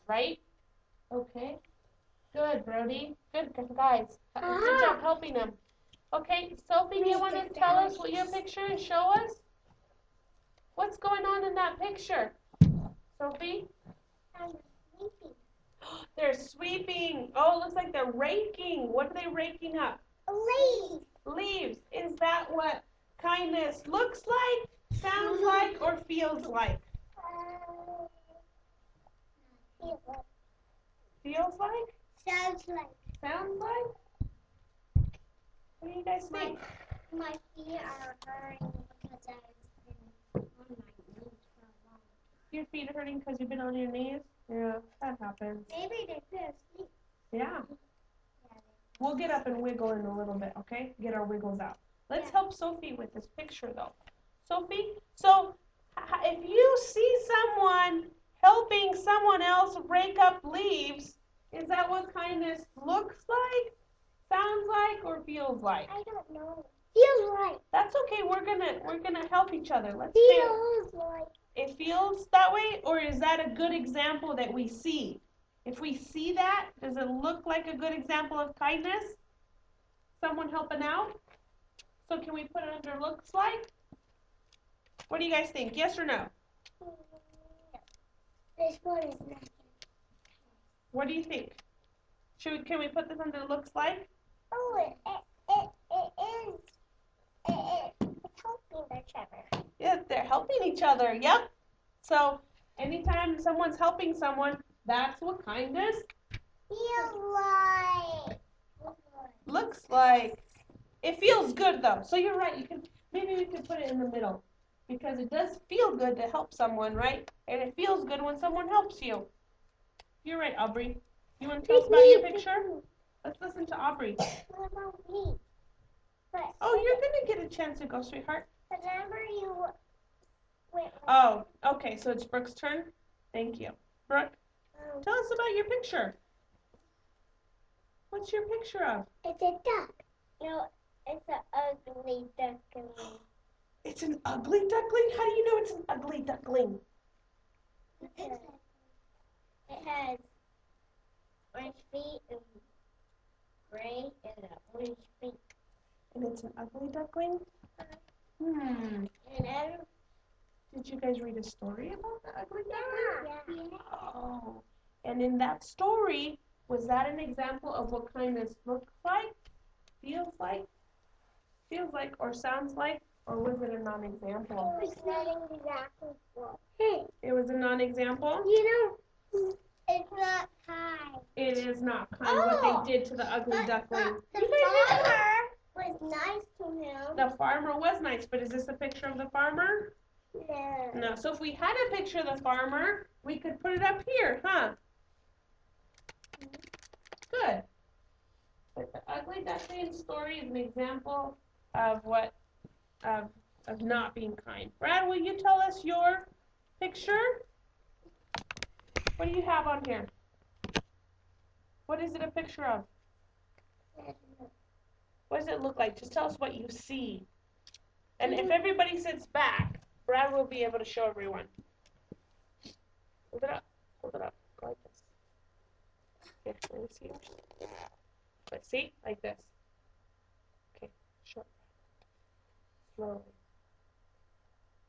right? Okay. Good, Brody. Good, guys. Good job helping them. Okay, Sophie, do you want to tell us what your picture and show us? What's going on in that picture? Sophie? They're sweeping. Oh, it looks like they're raking. What are they raking up? Leaves. Leaves. Is that what kindness looks like, sounds like, or feels like? Feels like? Sounds like. Sounds like? What do you guys think? My feet are hurting because I've been on my knees for a while. Your feet are hurting because you've been on your knees? Yeah, that happens. Maybe they feel asleep. Yeah. We'll get up and wiggle in a little bit, okay? Get our wiggles out. Let's help Sophie with this picture, though. Sophie, so if you see someone helping someone else rake up leaves, is that what kindness looks like, sounds like, or feels like? I don't know. Feels like. That's okay. We're gonna help each other. Let's feels like. It feels that way, or is that a good example that we see? If we see that, does it look like a good example of kindness? Someone helping out? So can we put it under looks like? What do you guys think? Yes or no? This one is not. What do you think? Can we put this under looks like? Oh, it is. It's helping each other. Yeah, they're helping each other. Yep. So anytime someone's helping someone, that's what kindness Feels like. looks like. It feels good though. So you're right. Maybe we could put it in the middle because it does feel good to help someone, right? And it feels good when someone helps you. You're right, Aubrey. You want to tell us about your picture? Let's listen to Aubrey. What about me? Oh, you're gonna get a chance to go, sweetheart. Remember you. Wait. Oh, okay. So it's Brooke's turn. Thank you, Brooke. Tell us about your picture. What's your picture of? It's a duck. No, it's an ugly duckling. It's an ugly duckling? How do you know it's an ugly duckling? It has orange feet and gray and an orange beak. And it's an ugly duckling? And Did you guys read a story about the ugly duckling? Yeah. Oh. And in that story, was that an example of what kindness looks like, feels like, or sounds like, or was it a non-example? It was not exactly what. It was a non-example? You know, it's not kind. It is not kind what they did to the ugly duckling. The farmer was nice to him. The farmer was nice, but is this a picture of the farmer? No. No. So if we had a picture of the farmer, we could put it up here, huh? Good. But the ugly duckling story is an example of what of not being kind. Brad, will you tell us your picture? What do you have on here? What is it a picture of? What does it look like? Just tell us what you see. And if everybody sits back, Brad will be able to show everyone. Hold it up. Hold it up. Go like this. Here, let me see. But see? Like this. Okay. Show it. Slowly.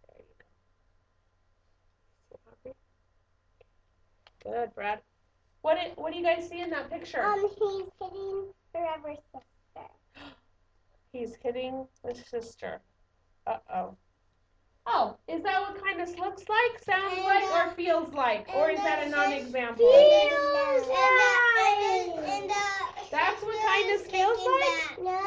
There you go. Good, Brad. What do you guys see in that picture? He's hitting Forever's sister. He's hitting his sister. Uh-oh. Oh, is that what kindness looks like, sounds like, or feels like? Or is that a non-example? Feels like. That's what kindness feels like? No,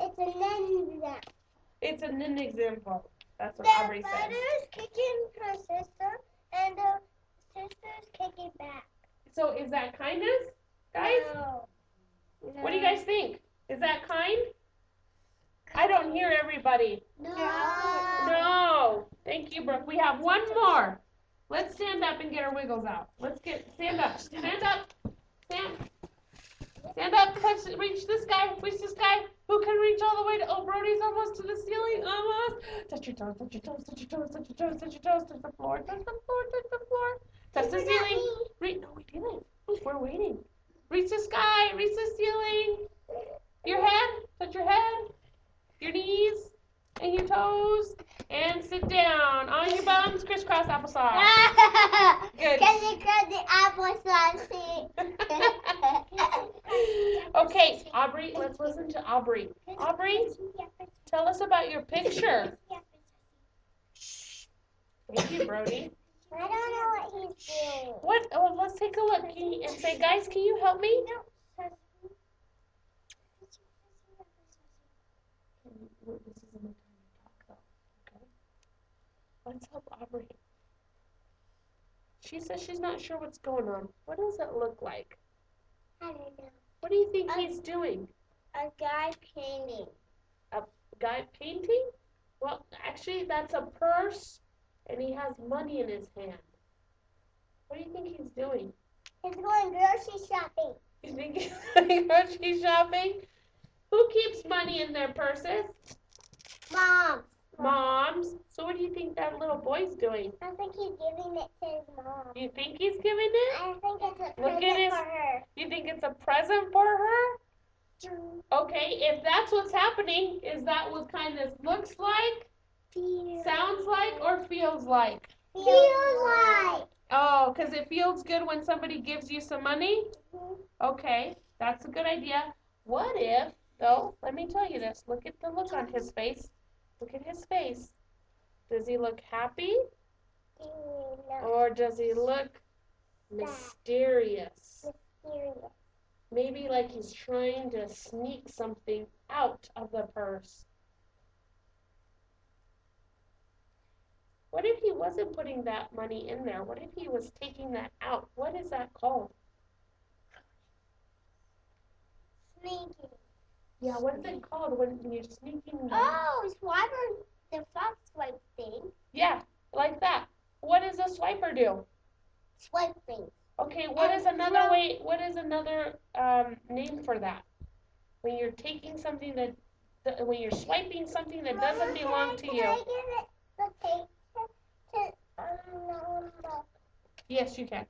it's a non-example. It's an example. That's what The Aubrey said. mother's kicking her sister, and the sister's kicking back. So is that kindness, guys? No. What do you guys think? Is that kind? I don't hear everybody. No. No. Thank you, Brooke. We have one more. Let's stand up and get our wiggles out. Stand up. Stand up. Stand up. Reach this guy. Reach this guy. Who can reach all the way to, oh, Brody's almost to the ceiling. Almost. Touch your toes, touch your toes, touch your toes, touch your toes, touch your toes. Touch the floor, touch the floor, touch the floor. Touch the ceiling. No, we didn't. We're waiting. Reach the sky. Reach the ceiling. Your head. Touch your head. Your knees and your toes. And sit down on your bums. Crisscross applesauce. Good. Because you got the applesauce. Okay, Aubrey, let's listen to Aubrey. Aubrey, tell us about your picture. Thank you, Brody. I don't know what he's doing. What? Oh, let's take a look and say, guys, can you help me? This isn't the time to talk, though. Okay. Let's help Aubrey. She says she's not sure what's going on. What does it look like? I don't know. What do you think he's doing? A guy painting. A guy painting? Well, actually, that's a purse, and he has money in his hand. What do you think he's doing? He's going grocery shopping. You think he's going grocery shopping? Who keeps money in their purses? Mom. Moms. So what do you think that little boy's doing? I think he's giving it to his mom. You think he's giving it? I think it's a Look at present his, for her. You think it's a present for her? Okay, if that's what's happening, is that what kindness looks like, sounds like, or feels like? Feels like. Oh, because it feels good when somebody gives you some money? Mm-hmm. Okay, that's a good idea. What if, though, let me tell you this. Look at the look on his face. Look at his face. Does he look happy? No. Or does he look mysterious? Mysterious. Maybe like he's trying to sneak something out of the purse. What if he wasn't putting that money in there? What if he was taking that out? What is that called? Sneaking. Yeah, what is it called when you're sneaking? Oh, swiper, the fox swipe thing. Yeah, like that. What does a swiper do? Swiping. Okay, what is another way? What is another name for that? When you're taking something when you're swiping something that doesn't belong to you. Can I give it the tape to Yes, you can.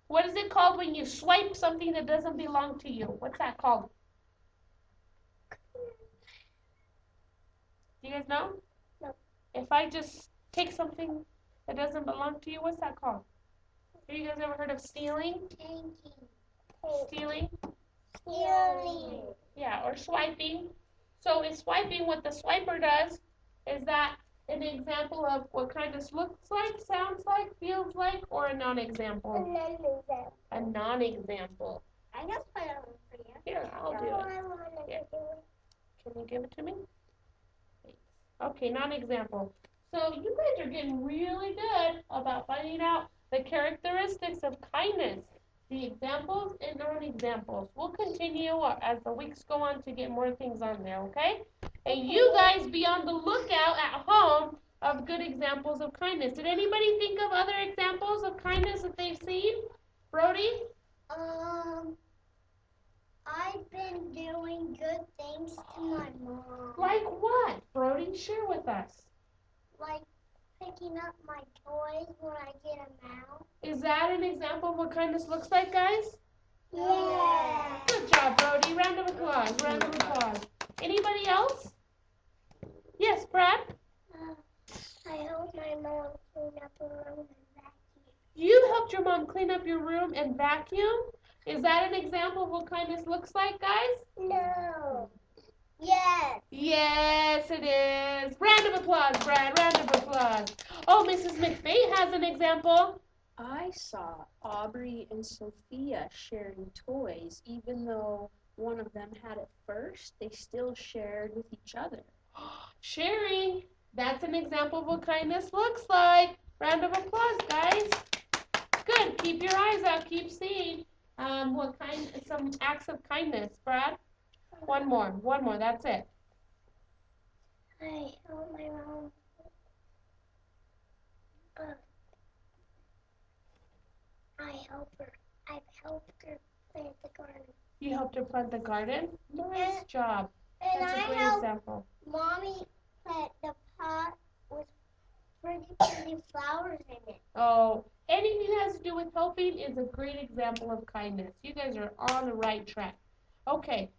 What is it called when you swipe something that doesn't belong to you? What's that called? Do you guys know? No. If I just take something that doesn't belong to you, what's that called? Have you guys ever heard of stealing? Stealing? Stealing. Yeah, or swiping. So in swiping, what the swiper does is that an example of what kindness looks like, sounds like, feels like, or a non-example? A non-example. I just put it on for you. Here, I'll do it. Yeah. Can you give it to me? Okay, non-example. So you guys are getting really good about finding out the characteristics of kindness, the examples and non-examples. We'll continue as the weeks go on to get more things on there, okay? And you guys be on the lookout at home of good examples of kindness. Did anybody think of other examples of kindness that they've seen? Brody? I've been doing good things to my mom. Like what? Brody, share with us. Like picking up my toys when I get them out. Is that an example of what kindness looks like, guys? Yeah. Good job, Brody. Round of applause. Round of applause. Anybody else? Yes, Brad? I helped my mom clean up her room and vacuum. You helped your mom clean up your room and vacuum? Is that an example of what kindness looks like, guys? No. Yes. Yes, it is. Round of applause, Brad. Round of applause. Oh, Mrs. McFay has an example. I saw Aubrey and Sophia sharing toys. Even though one of them had it first, they still shared with each other. Sharing. That's an example of what kindness looks like. Round of applause, guys. Good. Keep your eyes out. Keep seeing some acts of kindness. Brad? One more. That's it. I helped my mom. I've helped her plant the garden. You helped her plant the garden? Nice job. And That's a I great helped example. Mommy plant the pot with pretty flowers in it. Oh, anything that has to do with helping is a great example of kindness. You guys are on the right track. Okay,